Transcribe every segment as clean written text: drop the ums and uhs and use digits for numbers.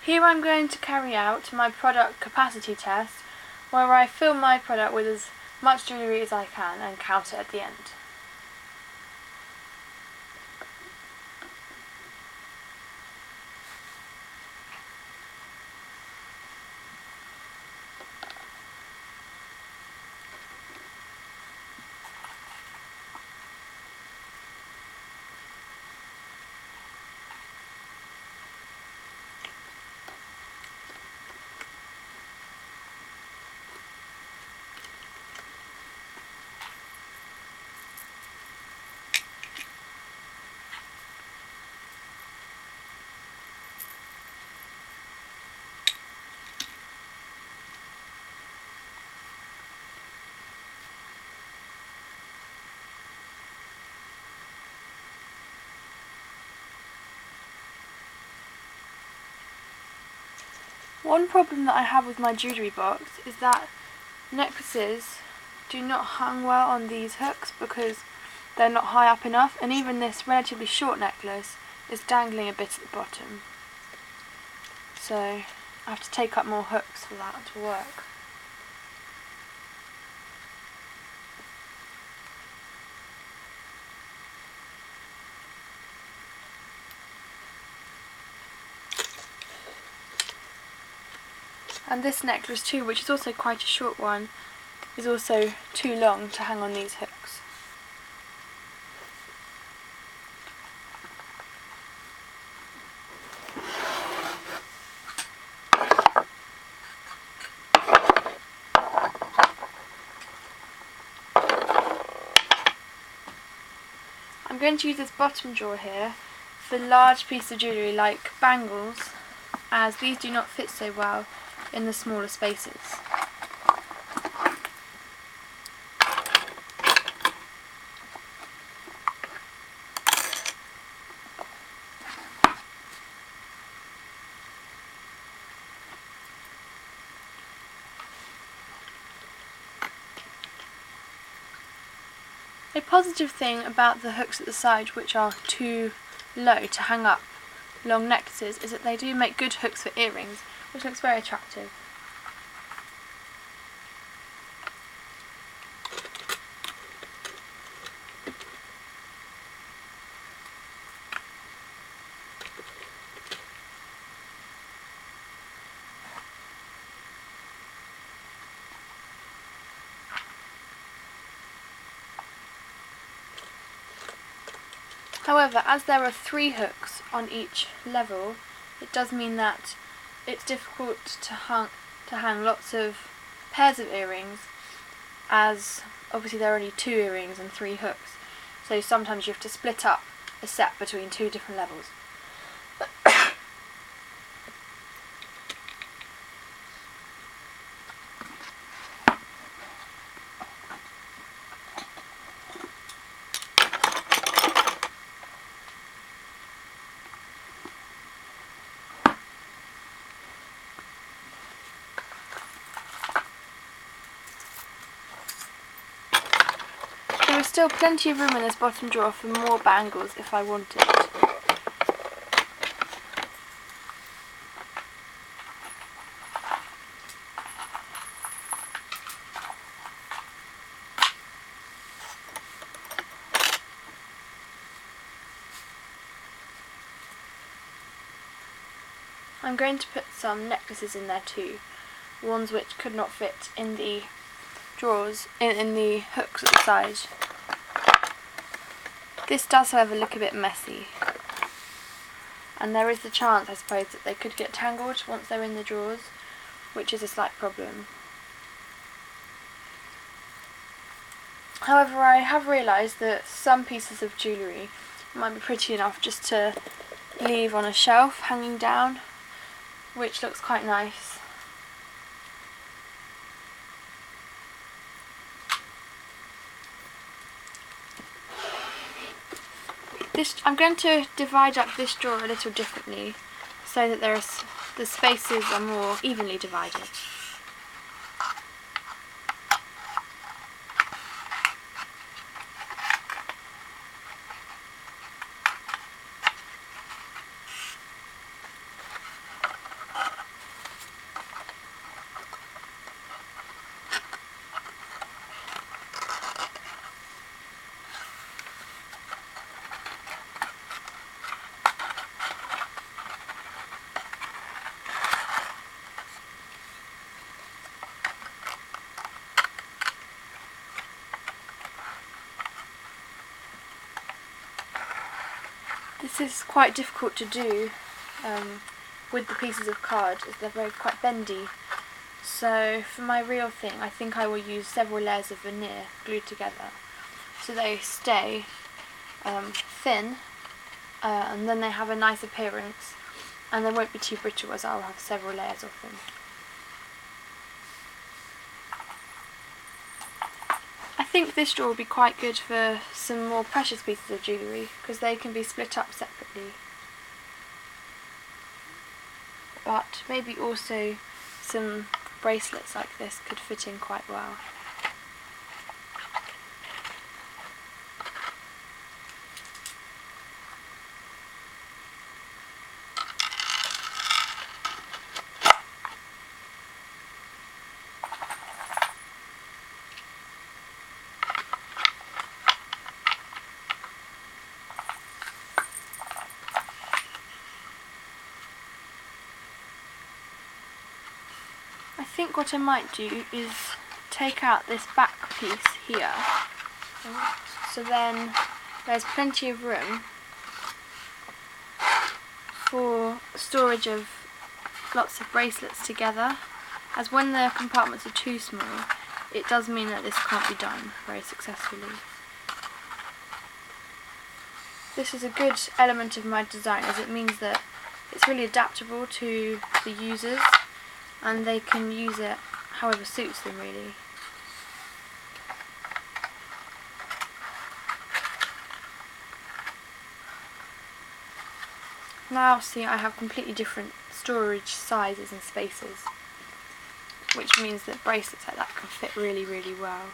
Here I'm going to carry out my product capacity test, where I fill my product with as much jewellery as I can and count it at the end. One problem that I have with my jewellery box is that necklaces do not hang well on these hooks because they're not high up enough, and even this relatively short necklace is dangling a bit at the bottom. So I have to take up more hooks for that to work. And this necklace too, which is also quite a short one, is also too long to hang on these hooks. I'm going to use this bottom drawer here for large pieces of jewellery like bangles, as these do not fit so well in the smaller spaces. A positive thing about the hooks at the side, which are too low to hang up long necklaces, is that they do make good hooks for earrings, which looks very attractive. However, as there are 3 hooks on each level, it does mean that it's difficult to hang lots of pairs of earrings, as obviously there are only 2 earrings and 3 hooks, so sometimes you have to split up a set between 2 different levels. There is still plenty of room in this bottom drawer for more bangles if I wanted. I'm going to put some necklaces in there too, ones which could not fit in the drawers, in the hooks at the side. This does, however, look a bit messy, and there is the chance, I suppose, that they could get tangled once they're in the drawers, which is a slight problem. However, I have realised that some pieces of jewellery might be pretty enough just to leave on a shelf hanging down, which looks quite nice. I'm going to divide up this drawer a little differently so that the spaces are more evenly divided. This is quite difficult to do with the pieces of card, as they're quite bendy. So for my real thing, I think I will use several layers of veneer glued together so they stay thin, and then they have a nice appearance, and they won't be too brittle as I'll have several layers of them. I think this drawer will be quite good for some more precious pieces of jewellery because they can be split up separately. But maybe also some bracelets like this could fit in quite well. I think what I might do is take out this back piece here, so then there's plenty of room for storage of lots of bracelets together, as when the compartments are too small it does mean that this can't be done very successfully. This is a good element of my design as it means that it's really adaptable to the users and they can use it however suits them really. Now see, I have completely different storage sizes and spaces, which means that bracelets like that can fit really, really well.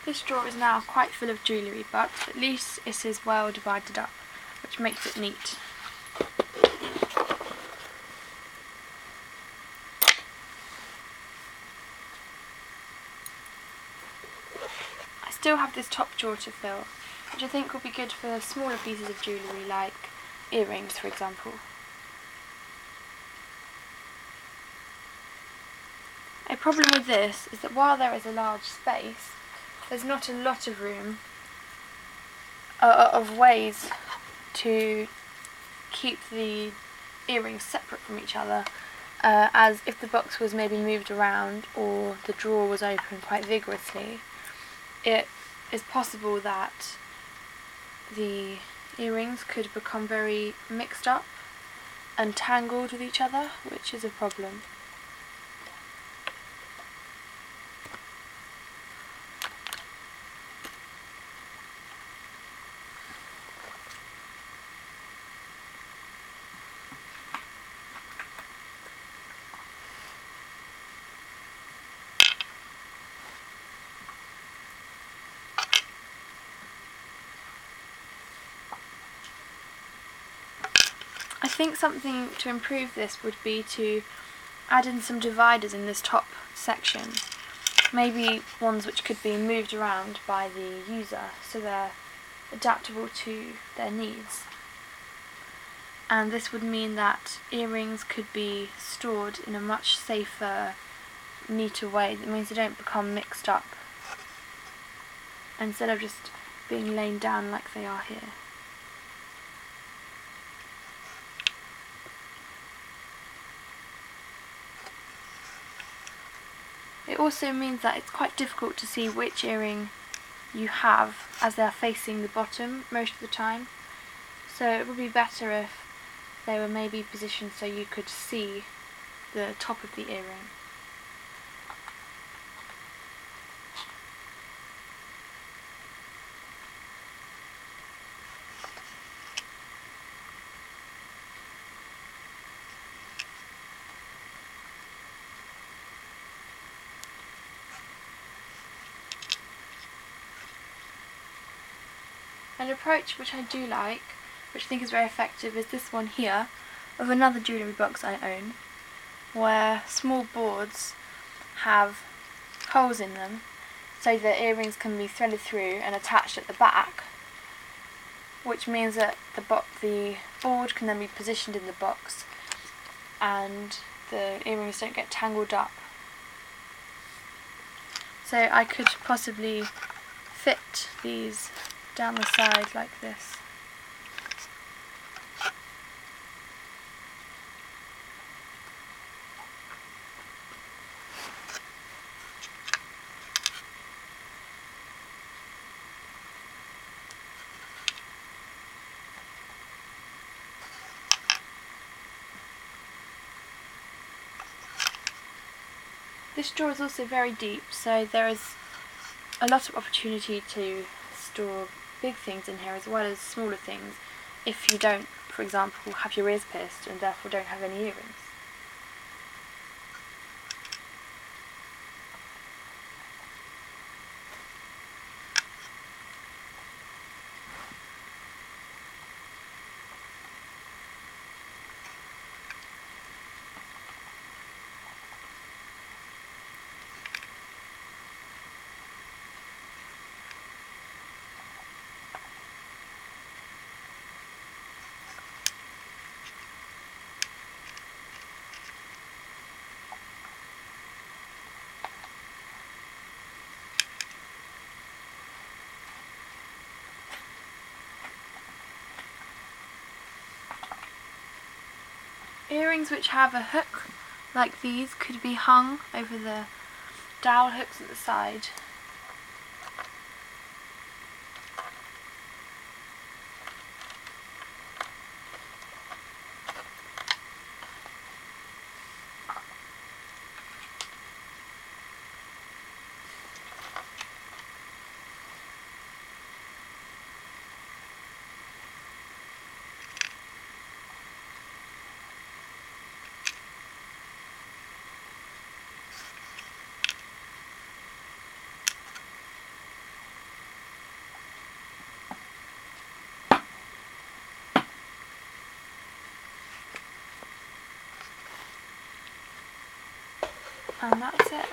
This drawer is now quite full of jewellery, but at least it is well divided up, which makes it neat. I still have this top drawer to fill, which I think will be good for smaller pieces of jewellery like earrings, for example. A problem with this is that while there is a large space, there's not a lot of room of ways to keep the earrings separate from each other, as if the box was maybe moved around or the drawer was open quite vigorously, it is possible that the earrings could become very mixed up and tangled with each other, which is a problem. think something to improve this would be to add in some dividers in this top section. Maybe ones which could be moved around by the user so they're adaptable to their needs. And this would mean that earrings could be stored in a much safer, neater way. That means they don't become mixed up instead of just being laid down like they are here. It also means that it's quite difficult to see which earring you have as they're facing the bottom most of the time. So it would be better if they were maybe positioned so you could see the top of the earring. An approach which I do like, which I think is very effective, is this one here of another jewellery box I own, where small boards have holes in them so that earrings can be threaded through and attached at the back, which means that the board can then be positioned in the box and the earrings don't get tangled up. So I could possibly fit these down the side like this. This drawer is also very deep, so there is a lot of opportunity to store big things in here as well as smaller things if you don't, for example, have your ears pierced and therefore don't have any earrings. Earrings which have a hook like these could be hung over the dowel hooks at the side. And that's it.